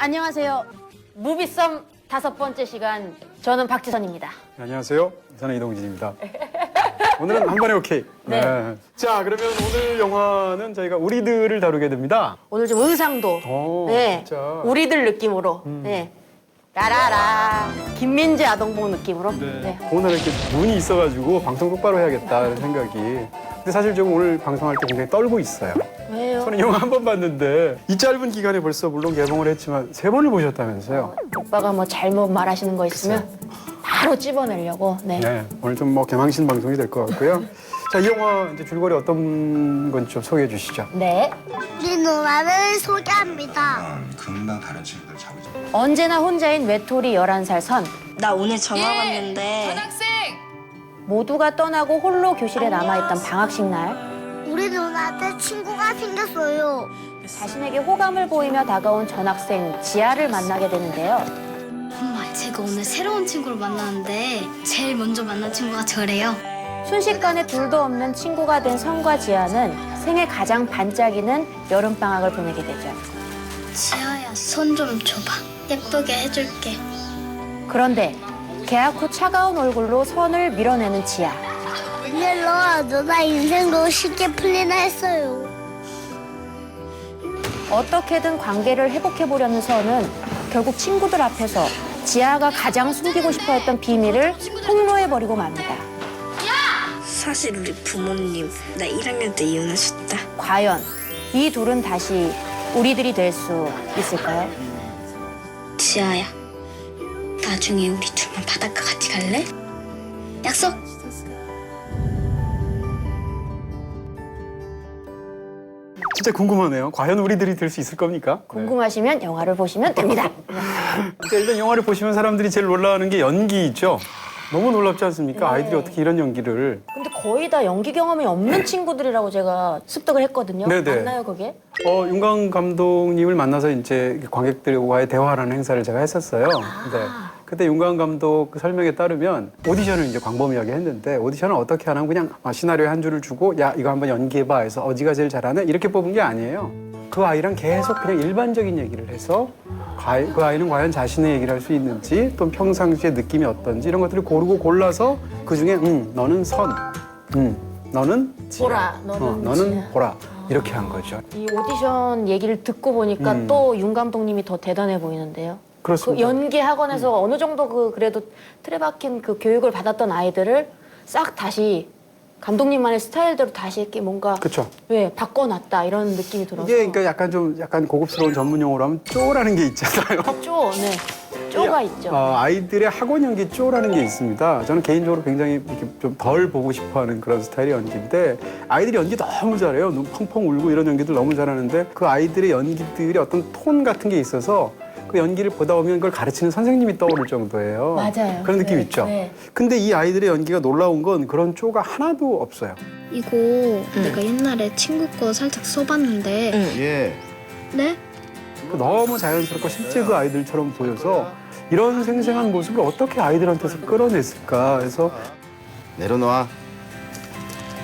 안녕하세요. 무비썸 5번째 시간, 저는 박지선입니다. 안녕하세요. 저는 이동진입니다. 오늘은 한 번에 오케이. 네. 자, 그러면 오늘 영화는 저희가 우리들을 다루게 됩니다. 오늘 좀 의상도 네, 진짜. 우리들 느낌으로 네. 라라라 김민재 아동복 느낌으로 네. 오늘 이렇게 눈이 있어가지고 방송 똑바로 해야겠다는 생각이. 근데 사실 좀 오늘 방송할 때 굉장히 떨고 있어요. 왜요? 저는 영화 한 번 봤는데 이 짧은 기간에 벌써 물론 개봉을 했지만 3번을 보셨다면서요. 오빠가 뭐 잘못 말하시는 거 있으면 바로 찝어내려고. 네. 네, 오늘 좀 뭐 개망신 방송이 될 것 같고요. 자, 이 영화 이제 줄거리 어떤 건지 좀 소개해 주시죠. 네. 우리 누나를 소개합니다. 금방 다른 친구들 잡으죠. 언제나 혼자인 외톨이 11살 선. 나 오늘 전화 왔는데 전학생! 모두가 떠나고 홀로 교실에 남아있던 방학식 날 우리 누나한테 친구가 생겼어요. 자신에게 호감을 보이며 다가온 전학생 지아를 만나게 되는데요. 엄마, 제가 오늘 새로운 친구를 만났는데 제일 먼저 만난 친구가 저래요. 순식간에 둘도 없는 친구가 된 선과 지아는 생애 가장 반짝이는 여름방학을 보내게 되죠. 지아야, 손 좀 줘봐. 예쁘게 해줄게. 그런데 개학 후 차가운 얼굴로 선을 밀어내는 지아. 웬일로 누나 인생도 쉽게 풀리나 했어요. 어떻게든 관계를 회복해보려는 선은 결국 친구들 앞에서 지아가 가장 숨기고 싶어했던 비밀을 폭로해버리고 맙니다. 사실 우리 부모님 나 1학년 때 이혼하셨다. 과연 이 둘은 다시 우리들이 될 수 있을까요? 지아야, 나중에 우리 둘만 바닷가 같이 갈래? 약속? 진짜 궁금하네요. 과연 우리들이 될 수 있을 겁니까? 궁금하시면 영화를 보시면 됩니다. 그러니까 일단 영화를 보시면 사람들이 제일 놀라는 게 연기죠. 너무 놀랍지 않습니까? 네. 아이들이 어떻게 이런 연기를. 근데 거의 다 연기 경험이 없는 친구들이라고 제가 습득을 했거든요. 네네. 맞나요, 그게? 윤광 감독님을 만나서 이제 관객들과의 대화라는 행사를 제가 했었어요. 네. 그때 윤광 감독 그 설명에 따르면 오디션을 이제 광범위하게 했는데 오디션을 어떻게 하냐면 그냥 시나리오에 한 줄을 주고 야, 이거 한번 연기해봐 해서 어디가 제일 잘하네? 이렇게 뽑은 게 아니에요. 그 아이랑 계속 그냥 일반적인 얘기를 해서 그 아이는 과연 자신의 얘기를 할 수 있는지 또는 평상시의 느낌이 어떤지 이런 것들을 고르고 골라서 그중에 너는 선, 너는 지아, 보라, 너는 너는 지아. 보라 이렇게 한 거죠. 이 오디션 얘기를 듣고 보니까 또 윤 감독님이 더 대단해 보이는데요. 그 그렇습니다. 연기 학원에서 어느 정도 그래도 틀에 박힌 그 교육을 받았던 아이들을 싹 다시 감독님만의 스타일대로 다시 이렇게 뭔가 그렇죠. 왜 바꿔놨다 이런 느낌이 들어서 이게 그러니까 약간 고급스러운 전문 용어로 하면 쪼라는 게 있잖아요. 네. 쪼가 있죠. 아이들의 학원 연기 쪼라는 게 있습니다. 저는 개인적으로 굉장히 이렇게 좀 덜 보고 싶어하는 그런 스타일의 연기인데 아이들이 연기 너무 잘해요. 눈 펑펑 울고 이런 연기들 너무 잘하는데 그 아이들의 연기들이 어떤 톤 같은 게 있어서 그 연기를 보다 보면 그걸 가르치는 선생님이 떠오를 정도예요. 맞아요. 그런 느낌 네, 있죠. 네. 근데 이 아이들의 연기가 놀라운 건 그런 쪼가 하나도 없어요. 이거 내가 옛날에 친구 거 살짝 써봤는데 예. 네? 너무 자연스럽고 실제 그 아이들처럼 보여서 이런 생생한 모습을 어떻게 아이들한테서 끌어냈을까 해서 내려놔.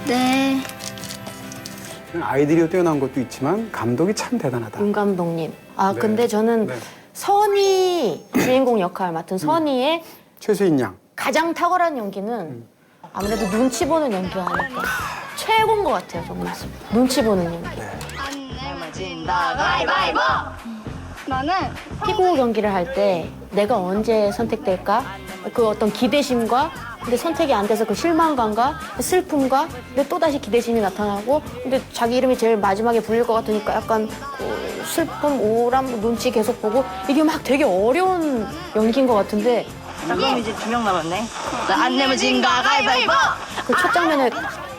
네. 아이들이 뛰어난 것도 있지만 감독이 참 대단하다. 윤 감독님. 네. 근데 저는 네. 선희 주인공 역할 맡은 선희의 최수인 양. 가장 탁월한 연기는 아무래도 눈치 보는 연기가 아닐까. 최고인 것 같아요, 정말. 눈치 보는 연기. 나는 피구 경기를 할 때 내가 언제 선택될까? 그 어떤 기대심과 근데 선택이 안 돼서 그 실망감과 슬픔과 근데 또다시 기대심이 나타나고 근데 자기 이름이 제일 마지막에 불릴 것 같으니까 약간 그 슬픔, 우울함, 눈치 계속 보고 이게 막 되게 어려운 연기인 것 같은데 자, 그럼 이제 2명 남았네. 자, 안 내면 진가 가위바위보. 그 첫 장면에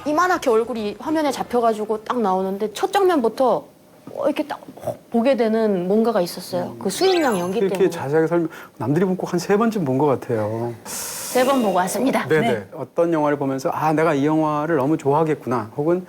이만하게 얼굴이 화면에 잡혀가지고 딱 나오는데 첫 장면부터 이렇게 딱 보게 되는 뭔가가 있었어요. 그 수인 양 연기 이렇게 때문에. 자세하게 설명, 남들이 보면 꼭 한 3번쯤 본 것 같아요. 3번 보고 왔습니다. 네네. 네. 어떤 영화를 보면서 내가 이 영화를 너무 좋아하겠구나. 혹은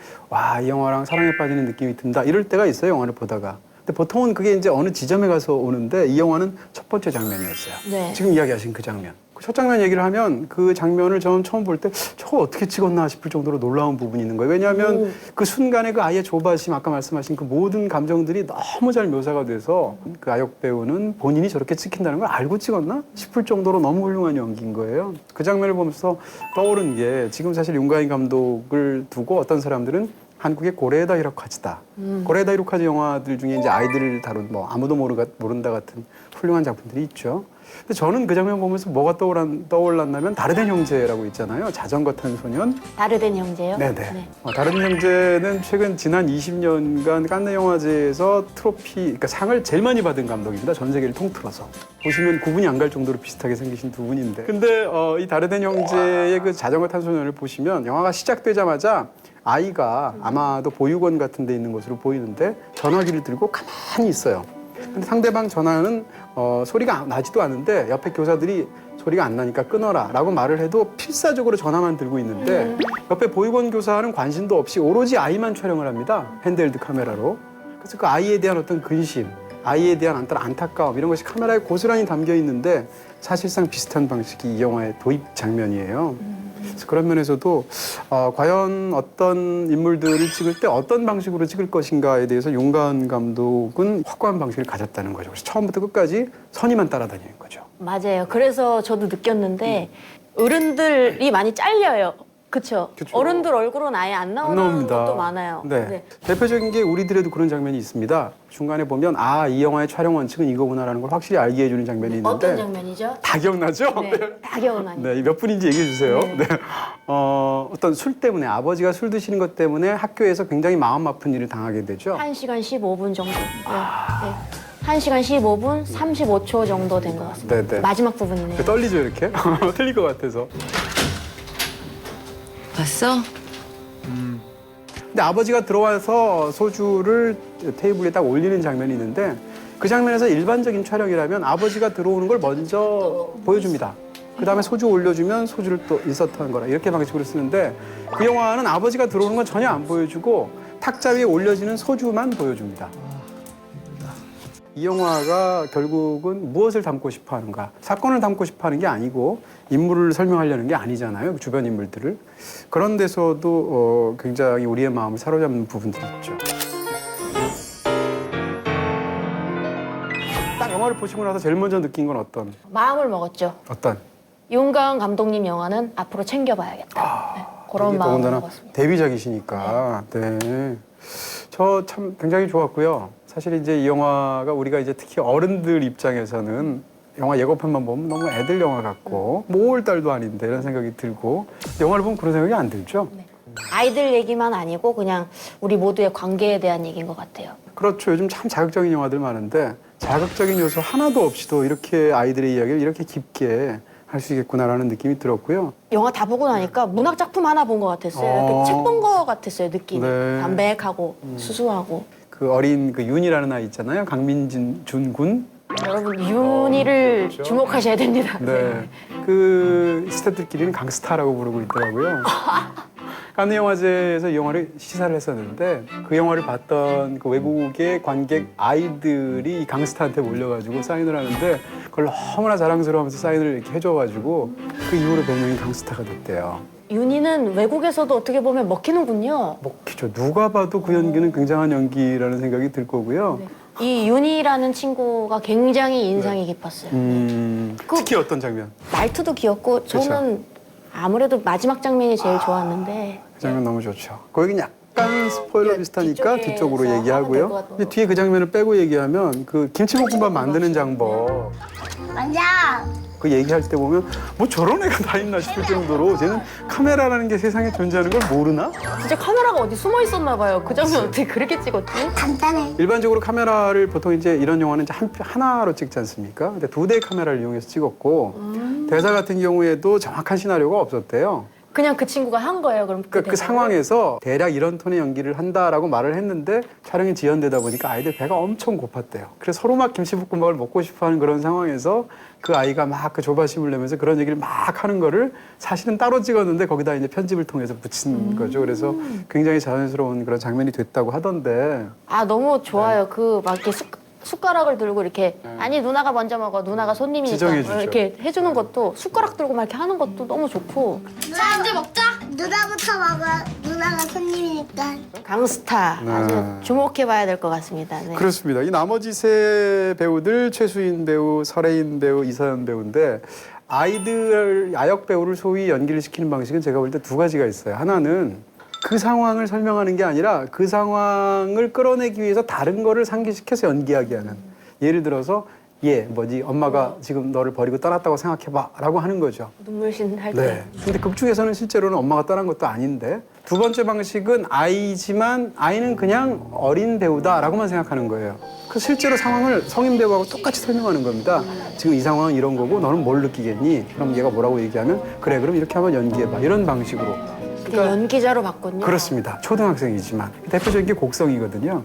이 영화랑 사랑에 빠지는 느낌이 든다. 이럴 때가 있어요, 영화를 보다가. 근데 보통은 그게 이제 어느 지점에 가서 오는데 이 영화는 첫 번째 장면이었어요. 네. 지금 이야기하신 그 장면. 첫 장면 얘기를 하면 그 장면을 저는 처음 볼 때 저거 어떻게 찍었나 싶을 정도로 놀라운 부분이 있는 거예요. 왜냐하면 그 순간에 그 아이의 조바심, 아까 말씀하신 그 모든 감정들이 너무 잘 묘사가 돼서 그 아역 배우는 본인이 저렇게 찍힌다는 걸 알고 찍었나 싶을 정도로 너무 훌륭한 연기인 거예요. 그 장면을 보면서 떠오른 게 지금 사실 윤가인 감독을 두고 어떤 사람들은 한국의 고레에다 히로카즈다. 고레에다 히로카즈 영화들 중에 이제 아이들을 다룬 뭐 아무도 모른다 같은 훌륭한 작품들이 있죠. 근데 저는 그 장면 보면서 뭐가 떠올랐냐면 다르덴 형제라고 있잖아요. 자전거 탄 소년. 다르덴 형제요? 네네. 네. 다르덴 형제는 최근 지난 20년간 칸네 영화제에서 트로피, 그러니까 상을 제일 많이 받은 감독입니다. 전 세계를 통틀어서. 보시면 구분이 안 갈 정도로 비슷하게 생기신 두 분인데. 근데 이 다르덴 형제의 그 자전거 탄 소년을 보시면 영화가 시작되자마자 아이가 아마도 보육원 같은 데 있는 것으로 보이는데 전화기를 들고 가만히 있어요. 근데 상대방 전화는 소리가 나지도 않는데 옆에 교사들이 소리가 안 나니까 끊어라 라고 말을 해도 필사적으로 전화만 들고 있는데 옆에 보육원 교사는 관심도 없이 오로지 아이만 촬영을 합니다. 핸드헬드 카메라로. 그래서 그 아이에 대한 어떤 근심, 아이에 대한 어떤 안타까움 이런 것이 카메라에 고스란히 담겨 있는데 사실상 비슷한 방식이 이 영화의 도입 장면이에요. 그래서 그런 면에서도 과연 어떤 인물들을 찍을 때 어떤 방식으로 찍을 것인가에 대해서 윤가은 감독은 확고한 방식을 가졌다는 거죠. 그래서 처음부터 끝까지 선의만 따라다니는 거죠. 맞아요. 그래서 저도 느꼈는데 어른들이 많이 잘려요. 그쵸? 그쵸. 어른들 얼굴은 아예 안 나오는 것도 많아요. 네. 대표적인 게 우리들에도 그런 장면이 있습니다. 중간에 보면 이 영화의 촬영 원칙은 이거구나라는 걸 확실히 알게 해주는 장면이 있는데 어떤 장면이죠? 다 기억나죠? 네, 다 기억나요. 네, 몇 분인지 얘기해 주세요. 네. 네. 어떤 술 때문에 아버지가 술 드시는 것 때문에 학교에서 굉장히 마음 아픈 일을 당하게 되죠. 1시간 15분 정도. 네. 1시간 15분 35초 정도 된 것 같습니다. 네, 네. 마지막 부분이네요. 떨리죠, 이렇게? 틀릴 것 같아서. 봤어? 근데 아버지가 들어와서 소주를 테이블에 딱 올리는 장면이 있는데 그 장면에서 일반적인 촬영이라면 아버지가 들어오는 걸 먼저 보여줍니다. 그 다음에 소주 올려주면 소주를 또 인서트한 거라 이렇게 방식으로 쓰는데 그 영화는 아버지가 들어오는 건 전혀 안 보여주고 탁자 위에 올려지는 소주만 보여줍니다. 이 영화가 결국은 무엇을 담고 싶어 하는가? 사건을 담고 싶어 하는 게 아니고 인물을 설명하려는 게 아니잖아요. 그 주변 인물들을. 그런 데서도 굉장히 우리의 마음을 사로잡는 부분들이 있죠. 딱 영화를 보시고 나서 제일 먼저 느낀 건 마음을 먹었죠. 어떤? 윤가은 감독님 영화는 앞으로 챙겨봐야겠다. 네, 그런 이게 마음을 더군다나 먹었습니다. 데뷔작이시니까. 네. 저 참 굉장히 좋았고요. 사실 이제 이 영화가 우리가 이제 특히 어른들 입장에서는 영화 예고편만 보면 너무 애들 영화 같고 뭐 5월달도 아닌데 이런 생각이 들고 영화를 보면 그런 생각이 안 들죠. 네. 아이들 얘기만 아니고 그냥 우리 모두의 관계에 대한 얘기인 것 같아요. 그렇죠. 요즘 참 자극적인 영화들 많은데 자극적인 요소 하나도 없이도 이렇게 아이들의 이야기를 이렇게 깊게 할 수 있겠구나라는 느낌이 들었고요. 영화 다 보고 나니까 문학 작품 하나 본 것 같았어요. 이렇게 책 본 것 같았어요, 느낌이. 네. 담백하고 수수하고. 그 어린 그 윤이라는 아이 있잖아요. 강민준 군. 여러분 윤희를 그렇죠. 주목하셔야 됩니다. 네. 그 스태프들끼리는 강스타라고 부르고 있더라고요. 칸네 영화제에서 이 영화를 시사를 했었는데 그 영화를 봤던 그 외국의 관객 아이들이 이 강스타한테 몰려가지고 사인을 하는데 그걸 너무나 자랑스러워하면서 사인을 이렇게 해줘가지고 그 이후로 별명이 강스타가 됐대요. 윤희는 외국에서도 어떻게 보면 먹히는군요. 먹히죠. 누가 봐도 그 연기는 굉장한 연기라는 생각이 들 거고요. 이 윤희라는 친구가 굉장히 인상이 네. 깊었어요. 특히 어떤 장면? 말투도 귀엽고 저는 아무래도 마지막 장면이 제일 좋았는데 그 장면 너무 좋죠. 거기는 약간 스포일러 비슷하니까 뒤쪽에서 뒤쪽으로 하면 될것 얘기하고요. 같아요. 근데 뒤에 그 장면을 빼고 얘기하면 그 김치볶음밥 만드는 장법 맞아. 그 얘기할 때 보면 뭐 저런 애가 다 있나 싶을 정도로 쟤는 카메라라는 게 세상에 존재하는 걸 모르나? 진짜 카메라가 어디 숨어 있었나 봐요. 그 장면 어떻게 그렇게 찍었지? 간단해. 일반적으로 카메라를 보통 이제 이런 영화는 이제 하나로 찍지 않습니까? 근데 2대의 카메라를 이용해서 찍었고 대사 같은 경우에도 정확한 시나리오가 없었대요. 그냥 그 친구가 한 거예요. 그럼 그 대사를? 상황에서 대략 이런 톤의 연기를 한다라고 말을 했는데 촬영이 지연되다 보니까 아이들 배가 엄청 고팠대요. 그래서 서로 막 김치볶음밥을 먹고 싶어하는 그런 상황에서 그 아이가 막 그 조바심을 내면서 그런 얘기를 막 하는 거를 사실은 따로 찍었는데 거기다 이제 편집을 통해서 붙인 거죠. 그래서 굉장히 자연스러운 그런 장면이 됐다고 하던데. 아 너무 좋아요. 그 막 이렇게 숟가락을 들고 이렇게 아니 누나가 먼저 먹어 누나가 손님이니까 지정해주죠. 이렇게 해주는 것도 숟가락 들고 막 이렇게 하는 것도 너무 좋고 자 이제 먹자. 누나부터 먹어. 누나가 손님이니까. 강스타 네. 아주 주목해봐야 될 것 같습니다. 네. 그렇습니다. 이 나머지 세 배우들 최수인 배우, 설혜인 배우, 이서연 배우인데 아이들 아역 배우를 소위 연기를 시키는 방식은 제가 볼 때 두 가지가 있어요. 하나는 그 상황을 설명하는 게 아니라 그 상황을 끌어내기 위해서 다른 거를 상기시켜서 연기하게 하는. 예를 들어서 엄마가 지금 너를 버리고 떠났다고 생각해봐 라고 하는 거죠. 눈물신 할 때. 네. 근데 극 중에서는 실제로는 엄마가 떠난 것도 아닌데 두 번째 방식은 아이지만 아이는 그냥 어린 배우다라고만 생각하는 거예요. 그 실제로 상황을 성인 배우하고 똑같이 설명하는 겁니다. 지금 이 상황은 이런 거고 너는 뭘 느끼겠니? 그럼 얘가 뭐라고 얘기하면 그래 그럼 이렇게 한번 연기해봐 이런 방식으로. 그러니까 연기자로 바꿨군요. 그렇습니다. 초등학생이지만 대표적인 게 곡성이거든요.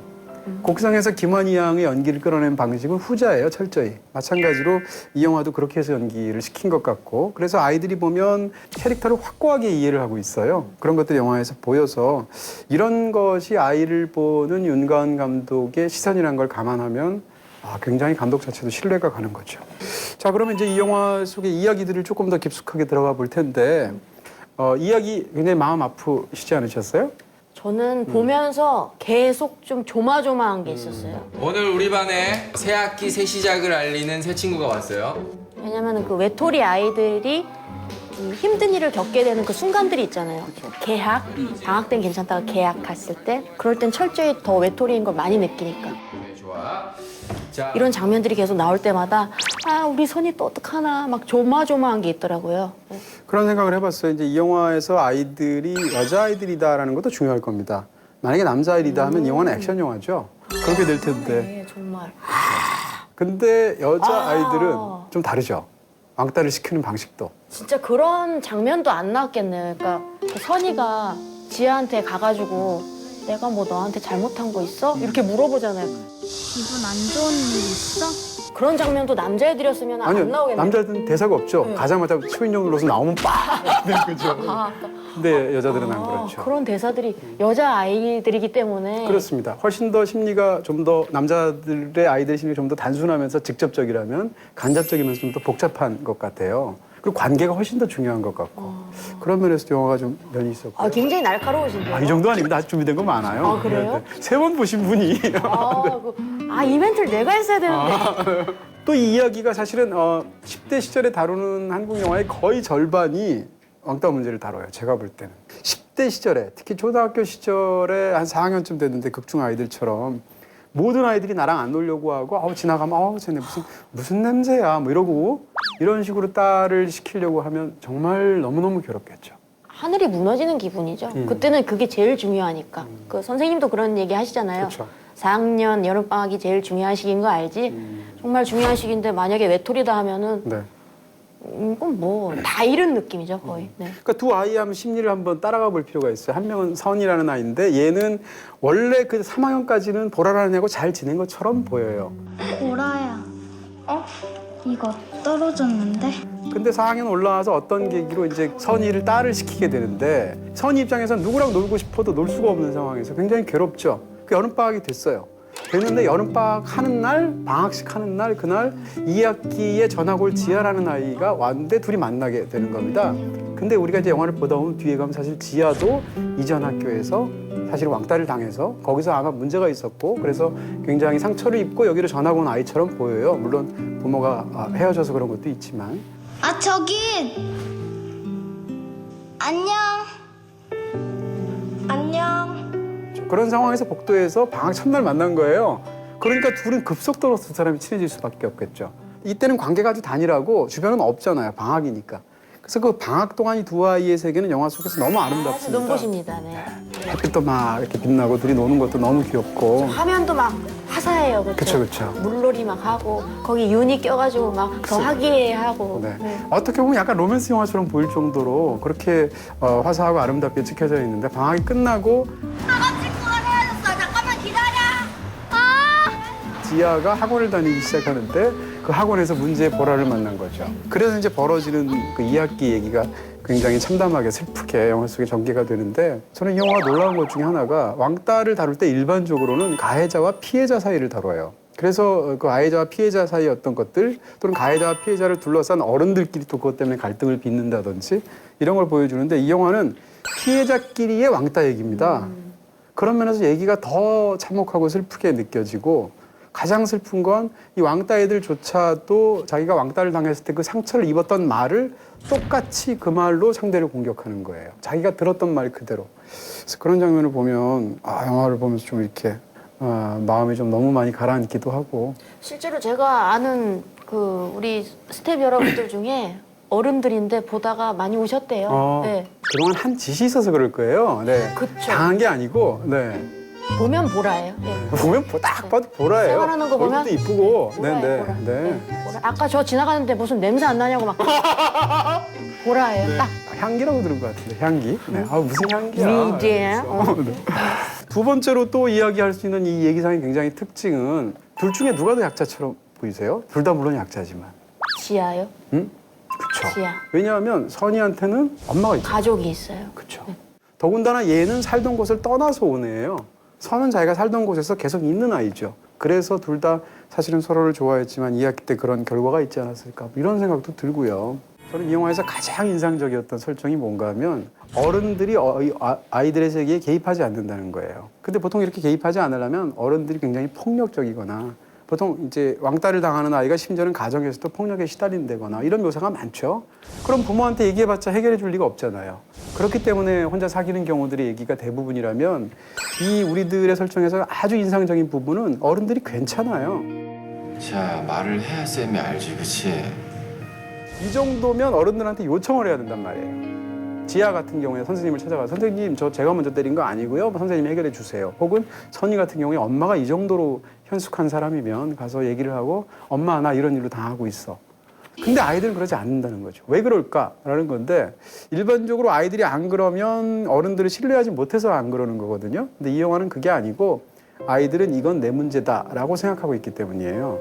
곡성에서 김원희 양의 연기를 끌어낸 방식은 후자예요, 철저히. 마찬가지로 이 영화도 그렇게 해서 연기를 시킨 것 같고 그래서 아이들이 보면 캐릭터를 확고하게 이해를 하고 있어요. 그런 것들이 영화에서 보여서 이런 것이 아이를 보는 윤가은 감독의 시선이라는 걸 감안하면 굉장히 감독 자체도 신뢰가 가는 거죠. 자, 그러면 이제 이 영화 속의 이야기들을 조금 더 깊숙하게 들어가 볼 텐데 이야기 굉장히 마음 아프시지 않으셨어요? 저는 보면서 계속 좀 조마조마한 게 있었어요. 오늘 우리 반에 새 학기 새 시작을 알리는 새 친구가 왔어요. 왜냐면 그 외톨이 아이들이 힘든 일을 겪게 되는 그 순간들이 있잖아요. 개학, 방학 땐 괜찮다가 개학 갔을 때 그럴 땐 철저히 더 외톨이인 걸 많이 느끼니까. 네, 좋아. 자, 이런 장면들이 계속 나올 때마다 우리 선이 또 어떡하나 막 조마조마한 게 있더라고요. 그런 생각을 해봤어요. 이제 이 영화에서 아이들이 여자아이들이다라는 것도 중요할 겁니다. 만약에 남자아이들이다 하면 이 영화는 액션 영화죠. 그렇게 될 텐데. 네, 정말. 근데 여자아이들은 좀 다르죠. 왕따를 시키는 방식도. 진짜 그런 장면도 안 나왔겠네요. 그러니까 그 선이가 지아한테 가가지고 내가 뭐 너한테 잘못한 거 있어? 이렇게 물어보잖아요. 기분 안 좋은 일 있어? 그런 장면도 남자애들이었으면 안 나오겠네요. 남자들은 대사가 없죠. 네. 가자마자 초인종 눌러서 나오면 빡! 네, 그죠. 근데 여자들은 안 그렇죠. 그런 대사들이 여자아이들이기 때문에 그렇습니다. 훨씬 더 심리가 좀 더 남자들의 아이들의 심리가 좀 더 단순하면서 직접적이라면 간접적이면서 좀 더 복잡한 것 같아요. 그리고 관계가 훨씬 더 중요한 것 같고 그런 면에서도 영화가 좀 면이 있었고. 굉장히 날카로우신데요. 이 정도 아닙니다. 아직 준비된 거 많아요. 그래요? 세 번 보신 분이. 이벤트를 내가 했어야 되는데. 또 이 이야기가 사실은 10대 시절에 다루는 한국 영화의 거의 절반이 왕따 문제를 다뤄요. 제가 볼 때는. 10대 시절에 특히 초등학교 시절에 한 4학년쯤 됐는데 극중 아이들처럼 모든 아이들이 나랑 안 놀려고 하고 지나가면 쟤네 무슨 냄새야 뭐 이러고 이런 식으로 딸을 시키려고 하면 정말 너무너무 괴롭겠죠. 하늘이 무너지는 기분이죠. 그때는 그게 제일 중요하니까. 그 선생님도 그런 얘기 하시잖아요. 그렇죠. 4학년 여름방학이 제일 중요한 시기인 거 알지? 정말 중요한 시기인데 만약에 외톨이다 하면은 네. 이건 뭐 다 잃은 느낌이죠 거의. 네. 그러니까 두 아이의 한번 심리를 한번 따라가 볼 필요가 있어요. 한 명은 선이라는 아이인데 얘는 원래 그 3학년까지는 보라라는 애하고 잘 지낸 것처럼 보여요. 보라야. 이거 떨어졌는데? 근데 4학년 올라와서 어떤 계기로 이제 선이를 딸을 시키게 되는데 선이 입장에서는 누구랑 놀고 싶어도 놀 수가 없는 상황에서 굉장히 괴롭죠. 그 여름방학이 됐어요. 됐는데 여름방학 하는 날, 방학식 하는 날, 그날 2학기에 전학 올 지아라는 아이가 왔는데 둘이 만나게 되는 겁니다. 근데 우리가 이제 영화를 보다 보면 뒤에 가면 사실 지아도 이전 학교에서 사실 왕따를 당해서 거기서 아마 문제가 있었고 그래서 굉장히 상처를 입고 여기로 전학 온 아이처럼 보여요. 물론 부모가 헤어져서 그런 것도 있지만. 저기! 안녕. 안녕. 그런 상황에서 복도에서 방학 첫날 만난 거예요. 그러니까 둘은 급속도로 두 사람이 친해질 수밖에 없겠죠. 이때는 관계가 아주 단일하고 주변은 없잖아요. 방학이니까. 그래서 그 방학 동안 이 두 아이의 세계는 영화 속에서 너무 아름답습니다. 눈부십니다. 네. 햇빛도 막 이렇게 빛나고 둘이 노는 것도 너무 귀엽고. 화면도 막 화사해요. 그쵸, 그쵸. 물놀이 막 하고 거기 윤이 껴가지고 막 더 화기애애하고. 네. 네. 어떻게 보면 약간 로맨스 영화처럼 보일 정도로 그렇게 화사하고 아름답게 찍혀져 있는데 방학이 끝나고 잠깐만 기다려. 지아가 학원을 다니기 시작하는데 그 학원에서 문제의 보라를 만난 거죠. 그래서 이제 벌어지는 그 2학기 얘기가 굉장히 참담하게 슬프게 영화 속에 전개가 되는데 저는 이 영화가 놀라운 것 중에 하나가 왕따를 다룰 때 일반적으로는 가해자와 피해자 사이를 다뤄요. 그래서 그 가해자와 피해자 사이의 어떤 것들 또는 가해자와 피해자를 둘러싼 어른들끼리 또 그것 때문에 갈등을 빚는다든지 이런 걸 보여주는데 이 영화는 피해자끼리의 왕따 얘기입니다. 그런 면에서 얘기가 더 참혹하고 슬프게 느껴지고 가장 슬픈 건 이 왕따 애들조차도 자기가 왕따를 당했을 때 그 상처를 입었던 말을 똑같이 그 말로 상대를 공격하는 거예요. 자기가 들었던 말 그대로. 그래서 그런 장면을 보면 영화를 보면서 좀 이렇게 마음이 좀 너무 많이 가라앉기도 하고. 실제로 제가 아는 그 우리 스텝 여러분들 중에 어른들인데 보다가 많이 우셨대요. 네. 그동안 한 짓이 있어서 그럴 거예요. 네. 그쵸. 당한 게 아니고. 네. 보면 보라예요. 네. 보면 딱 봐도 보라예요. 생활하는 거 보면 얼굴도 이쁘고. 보라예요, 보라. 네. 보라. 아까 저 지나가는데 무슨 냄새 안 나냐고 막 보라예요. 딱. 향기라고 들은 것 같은데 향기. 네. 무슨 향기야. 위제. 네. 두 번째로 또 이야기할 수 있는 이 얘기상의 굉장히 특징은 둘 중에 누가 더 약자처럼 보이세요? 둘 다 물론 약자지만. 지아요. 응? 그렇죠. 지아. 왜냐하면 선이한테는 엄마가 있죠. 가족이 있어요. 그렇죠. 더군다나 얘는 살던 곳을 떠나서 온 애예요. 선은 자기가 살던 곳에서 계속 있는 아이죠. 그래서 둘 다 사실은 서로를 좋아했지만 이야기 때 그런 결과가 있지 않았을까 이런 생각도 들고요. 저는 이 영화에서 가장 인상적이었던 설정이 뭔가 하면 어른들이 아이들의 세계에 개입하지 않는다는 거예요. 근데 보통 이렇게 개입하지 않으려면 어른들이 굉장히 폭력적이거나 보통 이제 왕따를 당하는 아이가 심지어는 가정에서도 폭력에 시달린다거나 이런 묘사가 많죠. 그럼 부모한테 얘기해봤자 해결해 줄 리가 없잖아요. 그렇기 때문에 혼자 사귀는 경우들의 얘기가 대부분이라면 이 우리들의 설정에서 아주 인상적인 부분은 어른들이 괜찮아요. 자, 말을 해야 쌤이 알지, 그치? 이 정도면 어른들한테 요청을 해야 된단 말이에요. 지아 같은 경우에 선생님을 찾아가 선생님 제가 먼저 때린 거 아니고요. 선생님이 해결해 주세요. 혹은 선희 같은 경우에 엄마가 이 정도로 현숙한 사람이면 가서 얘기를 하고 엄마 나 이런 일로 당하고 있어. 근데 아이들은 그러지 않는다는 거죠. 왜 그럴까라는 건데 일반적으로 아이들이 안 그러면 어른들을 신뢰하지 못해서 안 그러는 거거든요. 근데 이 영화는 그게 아니고 아이들은 이건 내 문제다라고 생각하고 있기 때문이에요.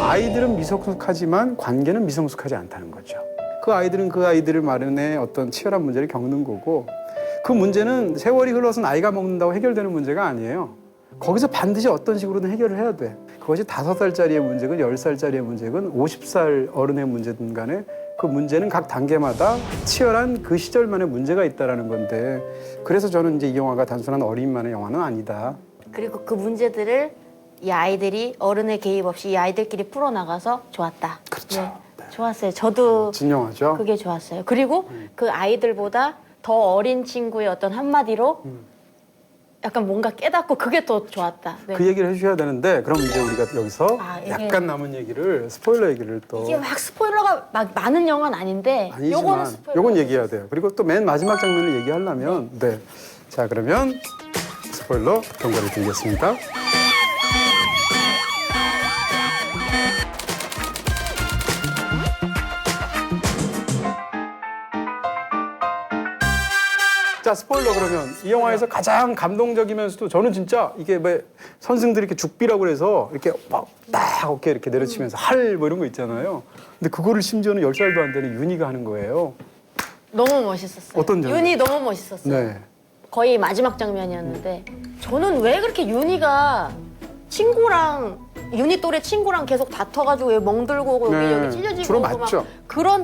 아이들은 미성숙하지만 관계는 미성숙하지 않다는 거죠. 그 아이들은 그 아이들을 마련해 어떤 치열한 문제를 겪는 거고 그 문제는 세월이 흘러서 나이가 먹는다고 해결되는 문제가 아니에요. 거기서 반드시 어떤 식으로든 해결을 해야 돼. 그것이 5살짜리의 문제건 10살짜리의 문제건 50살 어른의 문제든 간에 그 문제는 각 단계마다 치열한 그 시절만의 문제가 있다는 건데 그래서 저는 이제 이 영화가 단순한 어린이만의 영화는 아니다. 그리고 그 문제들을 이 아이들이 어른의 개입 없이 이 아이들끼리 풀어나가서 좋았다. 그렇죠. 네, 좋았어요. 저도 진영하죠. 그게 좋았어요. 그리고 그 아이들보다 더 어린 친구의 어떤 한마디로 약간 뭔가 깨닫고 그게 더 좋았다. 네. 그 얘기를 해주셔야 되는데 그럼 이제 우리가 여기서 이게- 약간 남은 얘기를 스포일러 얘기를 또 이게 막 스포일러가 막 많은 영화는 아닌데 요거는 아니지만 스포일러. 요건 얘기해야 돼요. 그리고 또 맨 마지막 장면을 얘기하려면 네. 자 그러면 스포일러 경고를 드리겠습니다. 자 스포일러 그러면 이 영화에서 가장 감동적이면서도 저는 진짜 이게 왜 선생들이 이렇게 죽비라고 그래서 이렇게 막딱 어깨 이렇게 내려치면서 할 뭐 이런 거 있잖아요. 근데 그거를 심지어는 10살도 안 되는 윤희가 하는 거예요. 너무 멋있었어요. 어떤 장면? 윤이 너무 멋있었어요. 네. 거의 마지막 장면이었는데 저는 왜 그렇게 윤희가 친구랑 윤희 또래 친구랑 계속 다퉈가지고 여기 멍들고 오고 네, 여기 찢어지고 주로 오고 막 맞죠. 그런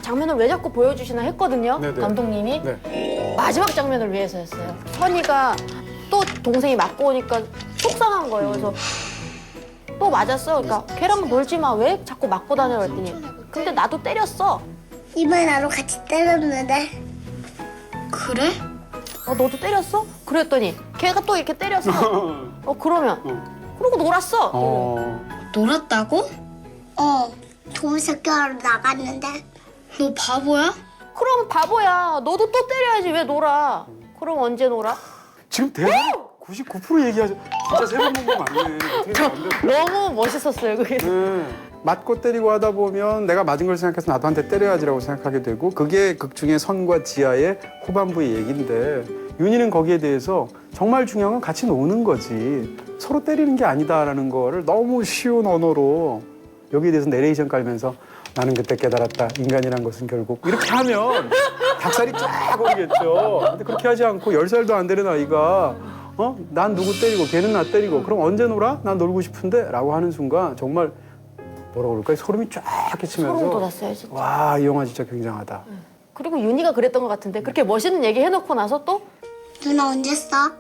장면을 왜 자꾸 보여주시나 했거든요. 네네. 감독님이. 네. 마지막 장면을 위해서였어요. 선이가 또 동생이 맞고 오니까 속상한 거예요. 그래서 또 맞았어. 그러니까 걔랑 놀지 마. 왜 자꾸 맞고 다녀? 그랬더니 근데 나도 때렸어. 이번에 나도 같이 때렸는데 그래? 너도 때렸어? 그랬더니 걔가 또 이렇게 때렸어. 그러면 그러고 놀았어. 놀았다고? 동물학교하러 나갔는데 너 바보야? 그럼 바보야. 너도 또 때려야지. 왜 놀아? 그럼 언제 놀아? 지금 대사 99% 얘기하죠. 진짜 세 번 본 거 맞네. 어떻게 안 돼? 너무 멋있었어요. 그게. 네. 맞고 때리고 하다 보면 내가 맞은 걸 생각해서 나도 한테 때려야지라고 생각하게 되고 그게 극 중에 선과 지아의 후반부의 얘기인데 윤희는 거기에 대해서 정말 중요한 건 같이 노는 거지 서로 때리는 게 아니다라는 거를 너무 쉬운 언어로 여기에 대해서 내레이션 깔면서 나는 그때 깨달았다. 인간이란 것은 결국 이렇게 하면 닭살이 쫙 오르겠죠. 근데 그렇게 하지 않고 10살도 안 되는 아이가 난 누구 때리고 걔는 나 때리고 그럼 언제 놀아? 난 놀고 싶은데 라고 하는 순간 정말 뭐라 그럴까 소름이 쫙 끼치면서 소름 돋았어요, 진짜. 와, 이 영화 진짜 굉장하다. 그리고 윤희가 그랬던 것 같은데 그렇게 멋있는 얘기 해놓고 나서 또 누나 언제 싸?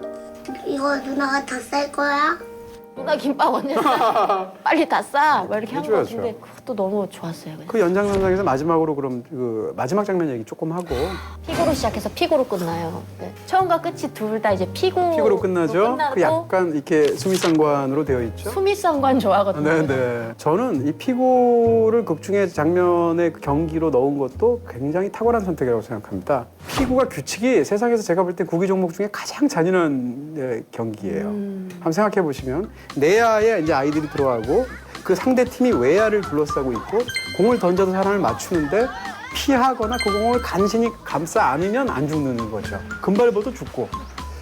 이거 누나가 다 쌀 거야? 누나 김밥 언제 싸? 빨리 다 싸. 막 이렇게 한 것 해줘야죠. 같은데 그것도 너무 좋았어요. 그냥. 그 연장선상에서 마지막으로 그럼 그 마지막 장면 얘기 조금 하고 피고로 시작해서 피고로 끝나요. 네. 처음과 끝이 둘 다 이제 피고로 끝나죠. 끝나고 그 약간 이렇게 수미상관으로 되어 있죠. 수미상관 좋아하거든요. 네네. 저는 이 피고를 극 중에 장면의 그 경기로 넣은 것도 굉장히 탁월한 선택이라고 생각합니다. 피고가 규칙이 세상에서 제가 볼 때 구기 종목 중에 가장 잔인한 경기예요. 한번 생각해 보시면 내야에 이제 아이들이 들어가고 그 상대 팀이 외야를 둘러싸고 있고 공을 던져서 사람을 맞추는데 피하거나 그 공을 간신히 감싸 안으면 안 죽는 거죠. 금발보도 죽고.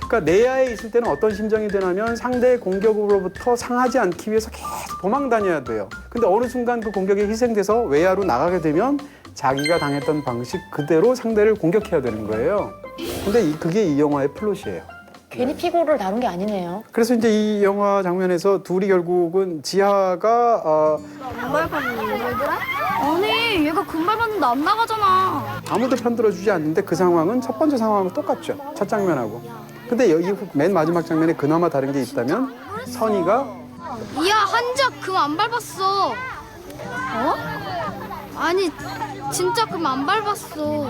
그러니까 내야에 있을 때는 어떤 심정이 되냐면 상대의 공격으로부터 상하지 않기 위해서 계속 도망 다녀야 돼요. 근데 어느 순간 그 공격에 희생돼서 외야로 나가게 되면 자기가 당했던 방식 그대로 상대를 공격해야 되는 거예요. 근데 그게 이 영화의 플롯이에요. 괜히 피고를 다룬 게 아니네요. 그래서 이제 이 영화 장면에서 둘이 결국은 지하가 아니 얘가 금발 봤는데 안 나가잖아. 아무도 편들어주지 않는데 그 상황은 첫 번째 상황하고 똑같죠. 첫 장면하고. 근데 여기 맨 마지막 장면에 그나마 다른 게 있다면 선이가 야 한작 금 안 밟았어. 어? 아니 진짜 금 안 밟았어.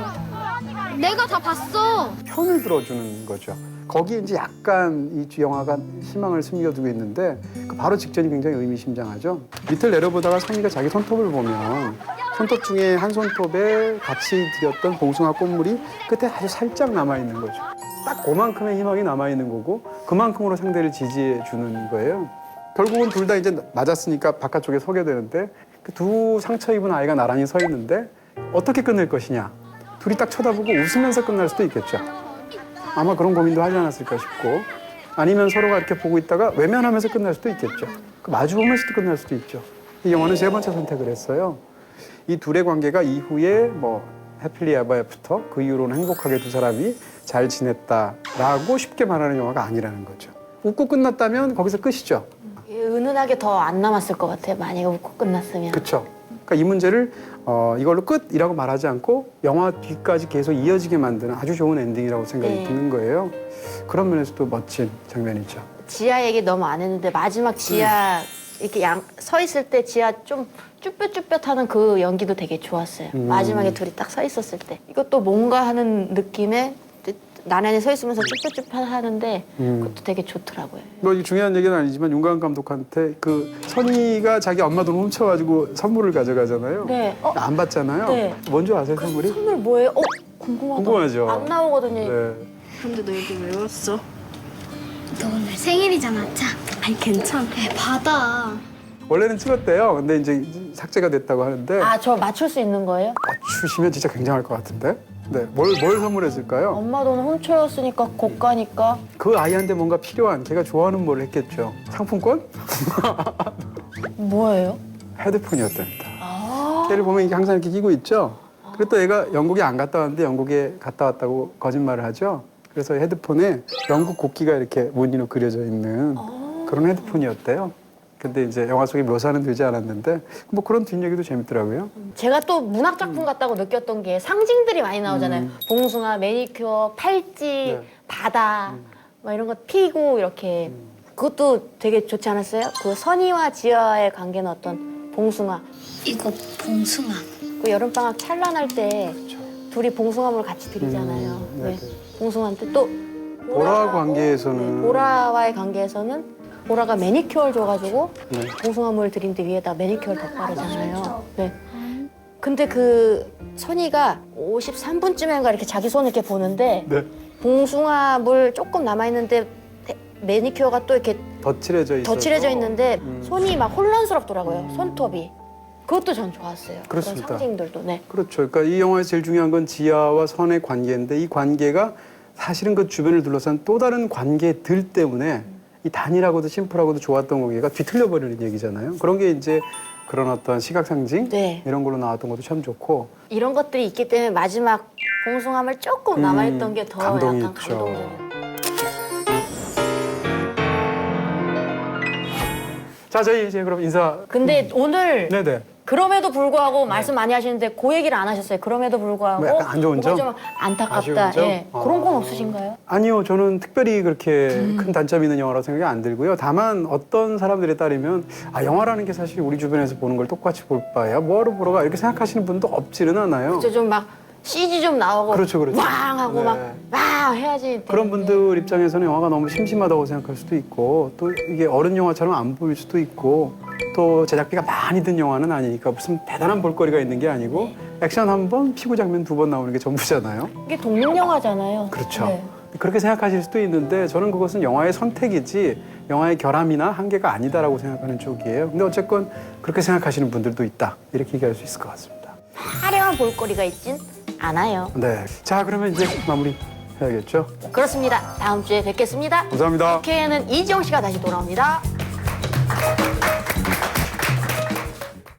내가 다 봤어. 편을 들어주는 거죠. 거기에 이제 약간 이 영화가 희망을 숨겨두고 있는데 그 바로 직전이 굉장히 의미심장하죠. 밑을 내려보다가 선이가 자기 손톱을 보면 손톱 중에 한 손톱에 같이 들였던 봉숭아 꽃물이 끝에 아주 살짝 남아있는 거죠. 딱 그만큼의 희망이 남아있는 거고 그만큼으로 상대를 지지해 주는 거예요. 결국은 둘 다 이제 맞았으니까 바깥쪽에 서게 되는데 그 두 상처 입은 아이가 나란히 서 있는데 어떻게 끝낼 것이냐. 둘이 딱 쳐다보고 웃으면서 끝날 수도 있겠죠. 아마 그런 고민도 하지 않았을까 싶고 아니면 서로가 이렇게 보고 있다가 외면하면서 끝날 수도 있겠죠. 그 마주보면서도 끝날 수도 있죠. 이 영화는 세 번째 선택을 했어요. 이 둘의 관계가 이후에 뭐 해필리 에버 애프터 그 이후로는 행복하게 두 사람이 잘 지냈다라고 쉽게 말하는 영화가 아니라는 거죠. 웃고 끝났다면 거기서 끝이죠. 은은하게 더 안 남았을 것 같아요. 만약에 웃고 끝났으면. 그렇죠. 그러니까 이 문제를 이걸로 끝이라고 말하지 않고 영화 뒤까지 계속 이어지게 만드는 아주 좋은 엔딩이라고 생각이 네. 드는 거예요. 그런 면에서도 멋진 장면이죠. 지하 얘기 너무 안 했는데 마지막 지하 이렇게 서 있을 때 지하 좀 쭈뼛쭈뼛하는 그 연기도 되게 좋았어요. 마지막에 둘이 딱 서 있었을 때 이것도 뭔가 하는 느낌에 나란히 서 있으면서 쭈뼛쭈뼛하는데 그것도 되게 좋더라고요. 뭐 이게 중요한 얘기는 아니지만 윤가은 감독한테 그 선이가 자기 엄마 돈 훔쳐가지고 선물을 가져가잖아요. 네. 안 받잖아요. 네. 뭔지 아세요 선물이? 선물 뭐예요? 궁금하다. 궁금하죠. 안 나오거든요. 네. 근데 너 여기 왜 왔어? 너 오늘 생일이잖아. 자, 아니 괜찮아. 받아. 원래는 찍었대요. 근데 이제 삭제가 됐다고 하는데 아, 저 맞출 수 있는 거예요? 맞추시면 진짜 굉장할 것 같은데. 네, 뭘 선물했을까요? 엄마 돈 훔쳐였으니까 고가니까. 그 아이한테 뭔가 필요한 걔가 좋아하는 뭘 했겠죠. 상품권? 뭐예요? 헤드폰이었답니다. 걔를 보면 이게 항상 이렇게 끼고 있죠. 그리고 또 얘가 영국에 안 갔다 왔는데 영국에 갔다 왔다고 거짓말을 하죠. 그래서 헤드폰에 영국 국기가 이렇게 무늬로 그려져 있는 그런 헤드폰이었대요. 근데 이제 영화 속에 묘사는 되지 않았는데 뭐 그런 뒷얘기도 재밌더라고요. 제가 또 문학 작품 같다고 느꼈던 게 상징들이 많이 나오잖아요. 봉숭아, 매니큐어, 팔찌, 네. 바다, 막 이런 거 피고 이렇게. 그것도 되게 좋지 않았어요? 그 선이와 지아의 관계는 어떤 봉숭아. 이거 봉숭아. 그 여름방학 찬란할 때 둘이 봉숭아물 같이 드리잖아요. 네, 네. 봉숭아한테 또 보라 관계에서는 보라와의 관계에서는 보라가 매니큐어를 줘가지고 네. 봉숭아물 드린데 위에다 매니큐어를 덧바르잖아요. 네. 근데 그 선이가 53분쯤인가 이렇게 자기 손을 이렇게 보는데 네. 봉숭아물 조금 남아있는데 매니큐어가 또 이렇게 덧칠해져 있어서 덧칠해져 있는데 손이 막 혼란스럽더라고요. 손톱이. 그것도 전 좋았어요. 그렇습니다. 그런 상징들도. 네. 그렇죠. 그러니까 이 영화에서 제일 중요한 건 지아와 선의 관계인데 이 관계가 사실은 그 주변을 둘러싼 또 다른 관계들 때문에 이 단일하고도 심플하고도 좋았던 관계가 뒤틀려 버리는 얘기잖아요. 그런 게 이제 그런 어떤 시각 상징 네. 이런 걸로 나왔던 것도 참 좋고 이런 것들이 있기 때문에 마지막 봉숭아물 조금 남아있던 게 더 감동이 약간 있죠. 감동적이에요. 자, 저희 이제 그럼 인사. 근데 오늘 네네. 그럼에도 불구하고 말씀 많이 하시는데 그 얘기를 안 하셨어요. 그럼에도 불구하고 뭐 약간 안 좋은 뭔가 점? 좀 안타깝다. 아쉬운 점? 예. 그런 건 없으신가요? 아니요, 저는 특별히 그렇게 큰 단점이 있는 영화라고 생각이 안 들고요. 다만 어떤 사람들에 따르면 영화라는 게 사실 우리 주변에서 보는 걸 똑같이 볼 바에야 뭐하러 보러 가 이렇게 생각하시는 분도 없지는 않아요. 좀 막 CG 좀 나오고 그렇죠, 그렇죠. 왕 하고 네. 막 해야지. 그런 되는데. 분들 입장에서는 영화가 너무 심심하다고 생각할 수도 있고 또 이게 어른 영화처럼 안 보일 수도 있고 또 제작비가 많이 든 영화는 아니니까 무슨 대단한 볼거리가 있는 게 아니고 액션 한 번, 피구 장면 2번 나오는 게 전부잖아요. 이게 독립 영화잖아요. 그렇죠. 네. 그렇게 생각하실 수도 있는데 저는 그것은 영화의 선택이지 영화의 결함이나 한계가 아니다라고 생각하는 쪽이에요. 근데 어쨌건 그렇게 생각하시는 분들도 있다. 이렇게 얘기할 수 있을 것 같습니다. 화려한 볼거리가 있진 않아요. 네. 자, 그러면 이제 마무리 해야겠죠? 그렇습니다. 다음 주에 뵙겠습니다. 감사합니다. 국회에는 이지영 씨가 다시 돌아옵니다.